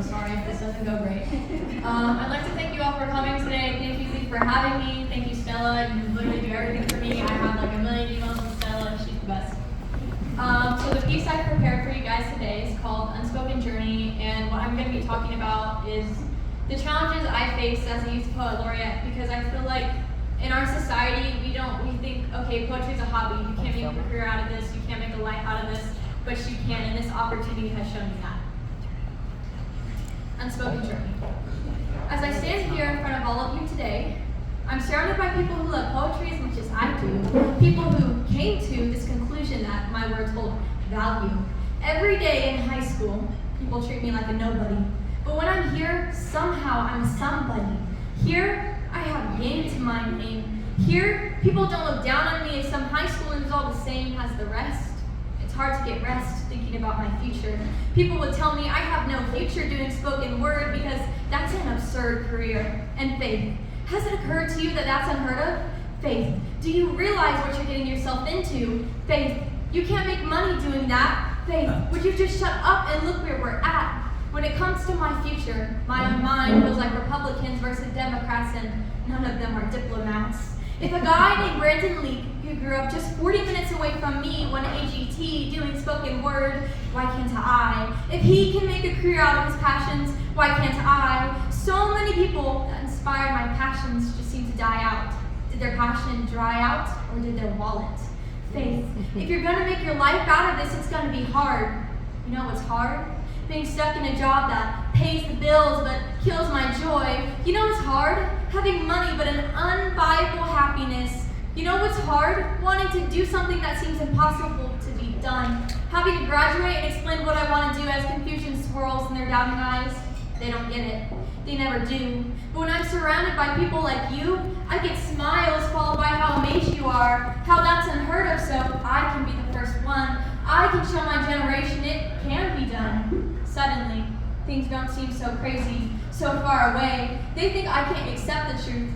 so sorry if this doesn't go great. I'd like to thank you all for coming today. Thank you, Lee, for having me. Thank you, Stella. You literally do everything for me. I have like a million emails from Stella. She's the best. So the piece I prepared for you guys today is called Unspoken Journey, and what I'm going to be talking about is the challenges I faced as a youth poet laureate, because I feel like in our society, we think, okay, poetry is a hobby. You can't make a career out of this. You can't make a life out of this, but you can, and this opportunity has shown me that. Unspoken Journey. As I stand here in front of all of you today, I'm surrounded by people who love poetry as much as I do, people who came to this conclusion that my words hold value. Every day in high school, people treat me like a nobody, but when I'm here, somehow I'm somebody. Here, I have a game to my name. Here, people don't look down on me as some high schooler who's all the same as the rest. It's hard to get rest thinking about my future. People would tell me I have no future doing spoken word because that's an absurd career. And Faith, has it occurred to you that that's unheard of? Faith, do you realize what you're getting yourself into? Faith, you can't make money doing that. Faith, would you just shut up and look where we're at? When it comes to my future, my own mind feels like Republicans versus Democrats, and none of them are diplomats. If a guy named Brandon Leak, who grew up just 40 minutes away from me, won AGT doing spoken word, why can't I? If he can make a career out of his passions, why can't I? So many people that inspired my passions just seem to die out. Did their passion dry out, or did their wallet? Faith, if you're gonna make your life out of this, it's gonna be hard. You know what's hard? Being stuck in a job that pays the bills but kills my joy. You know what's hard? Having money but an unbuyable happiness. You know what's hard? Wanting to do something that seems impossible to be done. Having to graduate and explain what I want to do as confusion swirls in their doubting eyes. They don't get it. They never do. But when I'm surrounded by people like you, I get smiles followed by how amazed you are, how that's unheard of, so I can be the first one. I can show my generation it can be done. Suddenly, things don't seem so crazy, so far away. They think I can't accept the truth,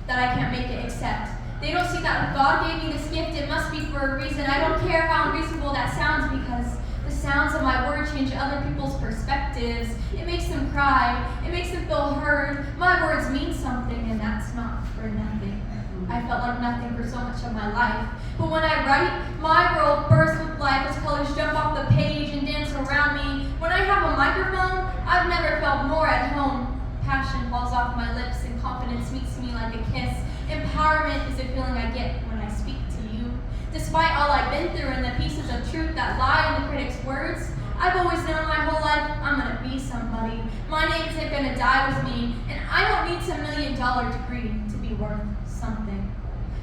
that I can't make it accept. They don't see that if God gave me this gift, it must be for a reason. I don't care how unreasonable that sounds, because the sounds of my words change other people's perspectives. It makes them cry. It makes them feel heard. My words mean something, and that's not for nothing. I felt like nothing for so much of my life. But when I write, my world bursts with life as colors jump off the page and dance around me. When I have a microphone, I've never felt more at home. Passion falls off my lips and confidence meets me like a kiss. Empowerment is a feeling I get when I speak to you. Despite all I've been through and the pieces of truth that lie in the critic's words, I've always known my whole life I'm gonna be somebody. My name isn't gonna die with me, and I don't need some $1 million degree to be worth something.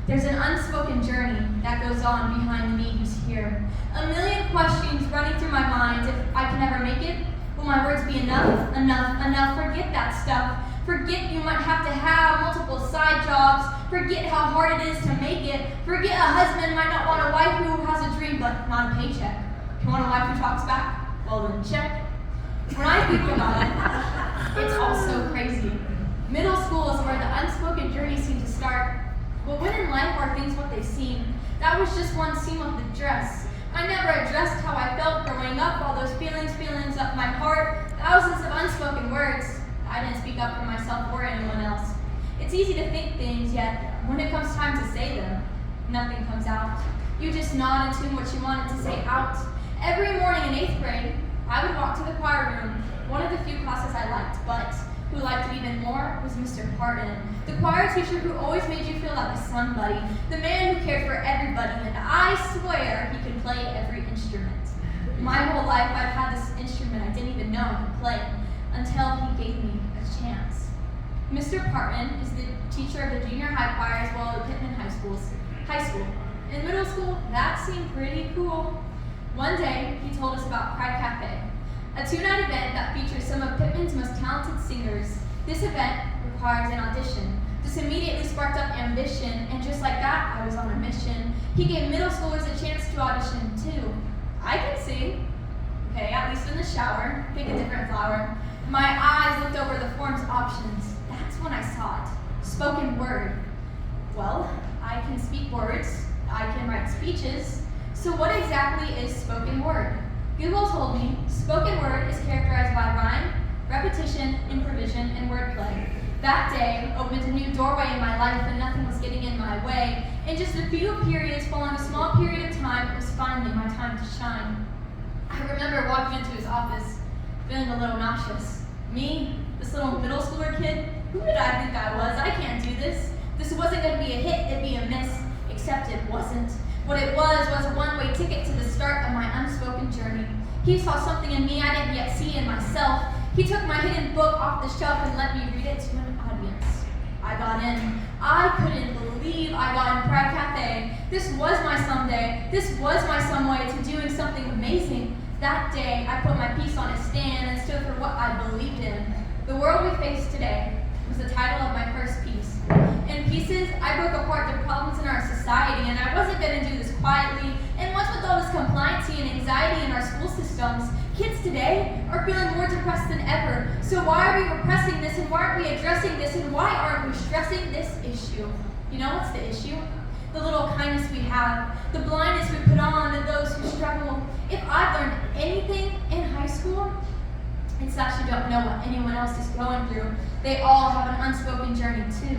There's an unspoken journey that goes on behind me who's here. A million questions running through my mind. If I can ever make it, will my words be enough, enough, enough? Forget that stuff. Forget you might have to have multiple side jobs. Forget how hard it is to make it. Forget a husband might not want a wife who has a dream but not a paycheck. You want a wife who talks back? Well then check. When I think about it, it's all so crazy. Middle school is where the unspoken journey seemed to start. But when in life are things what they seem? That was just one seam of the dress. I never addressed how I felt growing up, all those feelings up my heart, thousands of unspoken words. I didn't speak up for myself or anyone else. It's easy to think things, yet when it comes time to say them, nothing comes out. You just nod and tune what you wanted to say out. Every morning in 8th grade, I would walk to the choir room, one of the few classes I liked, but who liked it even more was Mr. Parton, the choir teacher who always made you feel like a somebody, the man who cared for everybody, and I swear he could play every instrument. My whole life I've had this instrument I didn't even know I could play until he gave me a chance. Mr. Parton is the teacher of the junior high choir as well as Pittman High School. In middle school, that seemed pretty cool. One day, he told us about Pride Cafe, a 2-night event that features some of Pittman's most talented singers. This event requires an audition. This immediately sparked up ambition, and just like that, I was on a mission. He gave middle schoolers a chance to audition too. I can sing, okay, at least in the shower, pick a different flower. My eyes looked over the form's options. That's when I saw it. Spoken word. Well, I can speak words, I can write speeches. So what exactly is spoken word? Google told me spoken word is characterized by rhyme, repetition, improvisation, and wordplay. That day opened a new doorway in my life and nothing was getting in my way. In just a few periods, following a small period of time, it was finally my time to shine. I remember walking into his office, feeling a little nauseous. Me, this little middle schooler kid, who did I think I was? I can't do this. This wasn't going to be a hit, it'd be a miss. Except it wasn't. What it was a one-way ticket to the start of my unspoken journey. He saw something in me I didn't yet see in myself. He took my hidden book off the shelf and let me read it to an audience. I got in. I couldn't believe I got in Pride Cafe. This was my someday. This was my some way to doing something amazing. That day, I put my piece on a stand and stood for what I believed in. The world we face today was the title of my first piece. In pieces, I broke apart the problems in our society, and I wasn't going to do this quietly. And what's with all this compliancy and anxiety in our school systems? Kids today are feeling more depressed than ever. So why are we repressing this, and why aren't we addressing this, and why aren't we stressing this issue? You know what's the issue? The little kindness we have, the blindness we put on to those who struggle. If I've learned anything in high school, it's that you don't know what anyone else is going through. They all have an unspoken journey too.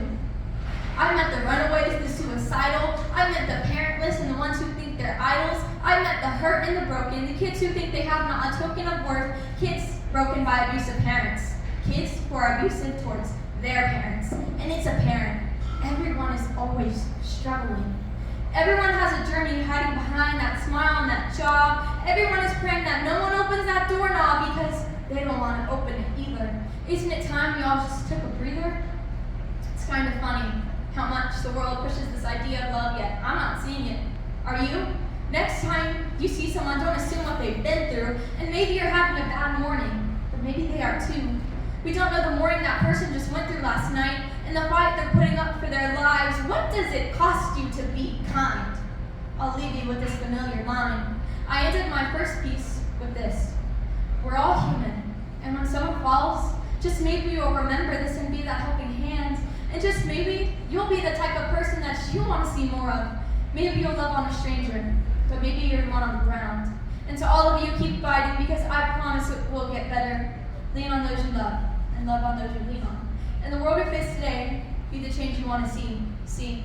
I met the runaways, the suicidal. I met the parentless and the ones who think they're idols. I met the hurt and the broken, the kids who think they have not a token of worth, kids broken by abusive parents, kids who are abusive towards their parents. And it's apparent. Everyone is always struggling. Everyone has a journey hiding behind that smile and that job. Everyone is praying that no one opens that doorknob because they don't want to open it either. Isn't it time we all just took a breather? It's kind of funny how much the world pushes this idea of love, yet I'm not seeing it. Are you? Next time you see someone, don't assume what they've been through, and maybe you're having a bad morning, but maybe they are too. We don't know the morning that person just went through last night, and the fight they're putting up for their lives. What does it cost you to be kind? I'll leave you with this familiar line. I ended my first piece with this. We're all human, and when someone falls, just maybe you'll remember this and be that helping hand. And just maybe you'll be the type of person that you want to see more of. Maybe you'll love on a stranger, but maybe you're the one on the ground. And to all of you, keep fighting because I promise it will get better. Lean on those you love and love on those you lean on. And the world we face today, be the change you want to see.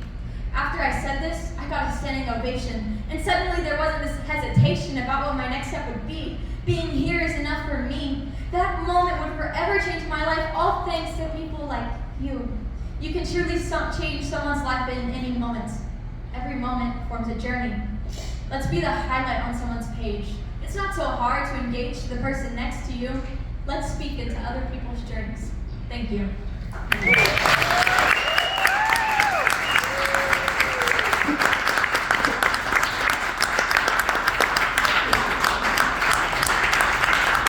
After I said this, I got a standing ovation. And suddenly there wasn't this hesitation about what my next step would be. Being here is enough for me. That moment would forever change my life, all thanks to people like you. You can truly change someone's life in any moment. Every moment forms a journey. Let's be the highlight on someone's page. It's not so hard to engage the person next to you. Let's speak into other people's journeys. Thank you.